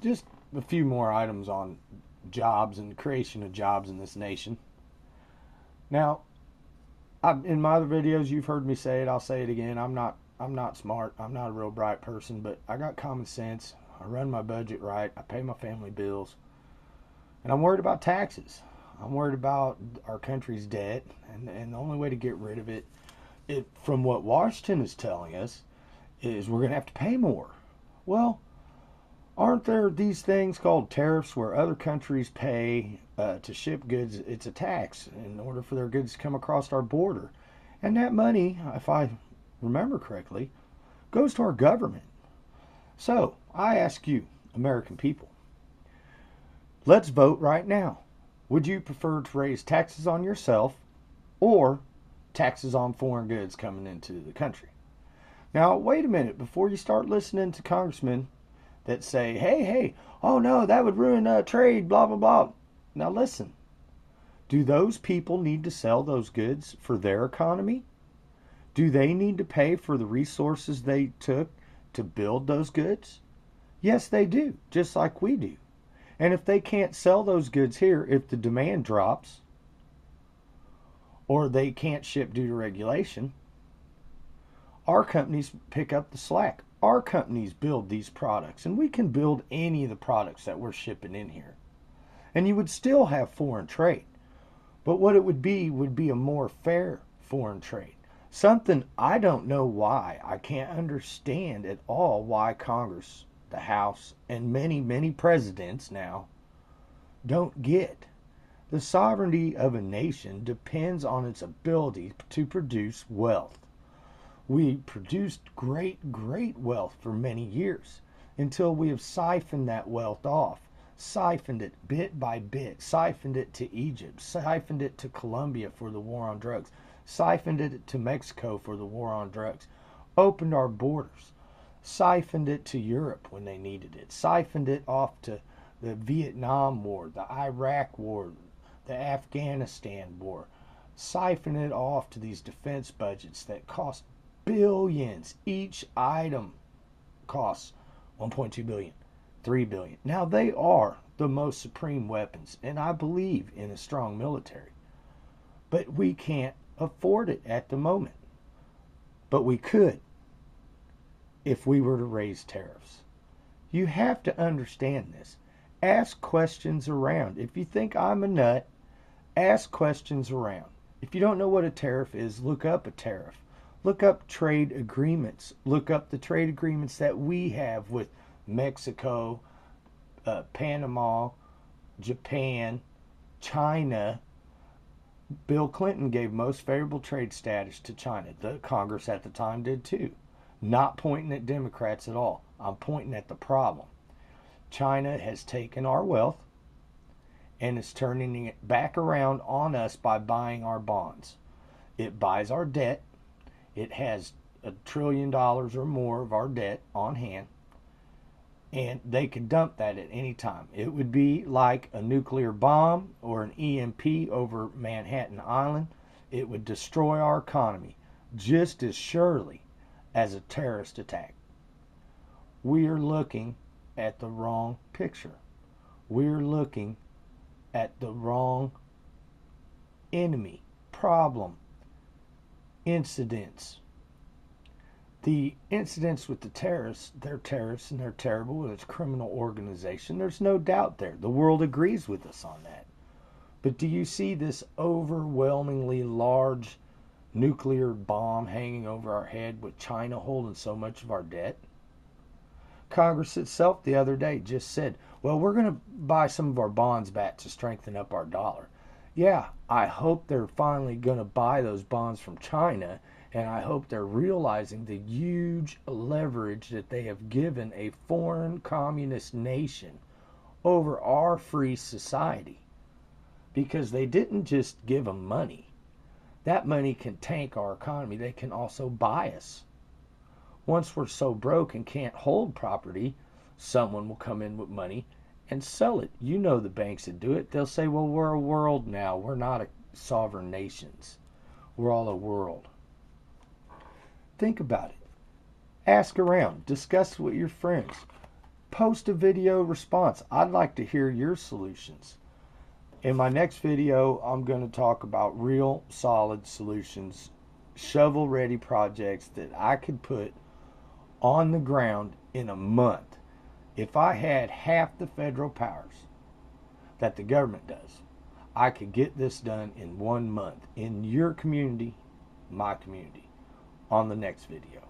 just a few more items on jobs and the creation of jobs in this nation. Now, in my other videos, you've heard me say it. I'll say it again. I'm not smart. I'm not a real bright person, but I got common sense. I run my budget right. I pay my family bills, and I'm worried about taxes. I'm worried about our country's debt, and the only way to get rid of it, from what Washington is telling us, is we're going to have to pay more. Well, aren't there these things called tariffs where other countries pay to ship goods? It's a tax in order for their goods to come across our border. And that money, if I remember correctly, goes to our government. So I ask you, American people, let's vote right now. Would you prefer to raise taxes on yourself or taxes on foreign goods coming into the country? Now, wait a minute. Before you start listening to congressmen that say, hey, oh no, that would ruin trade, blah, blah, blah. Now listen, do those people need to sell those goods for their economy? Do they need to pay for the resources they took to build those goods? Yes, they do, just like we do. And if they can't sell those goods here, if the demand drops, or they can't ship due to regulation, our companies pick up the slack. Our companies build these products, and we can build any of the products that we're shipping in here. And you would still have foreign trade. But what it would be a more fair foreign trade. Something I don't know why. I can't understand at all why Congress, the House, and many, many presidents now don't get. The sovereignty of a nation depends on its ability to produce wealth. We produced great wealth for many years until we have siphoned that wealth off, siphoned it bit by bit, siphoned it to Egypt, siphoned it to Colombia for the war on drugs, siphoned it to Mexico for the war on drugs, opened our borders, siphoned it to Europe when they needed it, siphoned it off to the Vietnam War, the Iraq War, the Afghanistan War, siphoned it off to these defense budgets that cost billions. Each item costs 1.2 billion, 3 billion. Now they are the most supreme weapons, and I believe in a strong military. But we can't afford it at the moment. But we could if we were to raise tariffs. You have to understand this. Ask questions around. If you think I'm a nut, ask questions around. If you don't know what a tariff is, look up a tariff. Look up trade agreements. Look up the trade agreements that we have with Mexico, Panama, Japan, China. Bill Clinton gave most favorable trade status to China. The Congress at the time did too. Not pointing at Democrats at all. I'm pointing at the problem. China has taken our wealth and is turning it back around on us by buying our bonds. It buys our debt. It has $1 trillion or more of our debt on hand, and they can dump that at any time. It would be like a nuclear bomb or an EMP over Manhattan Island. It would destroy our economy just as surely as a terrorist attack. We are looking at the wrong picture. We're looking at the wrong enemy, problem, incidents. The incidents with the terrorists, they're terrorists and they're terrible. It's a criminal organization. There's no doubt there. The world agrees with us on that. But do you see this overwhelmingly large nuclear bomb hanging over our head with China holding so much of our debt? Congress itself the other day just said, well, we're going to buy some of our bonds back to strengthen up our dollar. Yeah, I hope they're finally going to buy those bonds from China, and I hope they're realizing the huge leverage that they have given a foreign communist nation over our free society. Because they didn't just give them money. That money can tank our economy. They can also buy us. Once we're so broke and can't hold property, someone will come in with money and sell it. You know the banks that do it. They'll say, well, we're a world now. We're not a sovereign nations. We're all a world. Think about it. Ask around. Discuss with your friends. post a video response. I'd like to hear your solutions. In my next video, I'm going to talk about real solid solutions, shovel-ready projects that I could put on the ground in a month. If I had half the federal powers that the government does, I could get this done in 1 month in your community, my community, on the next video.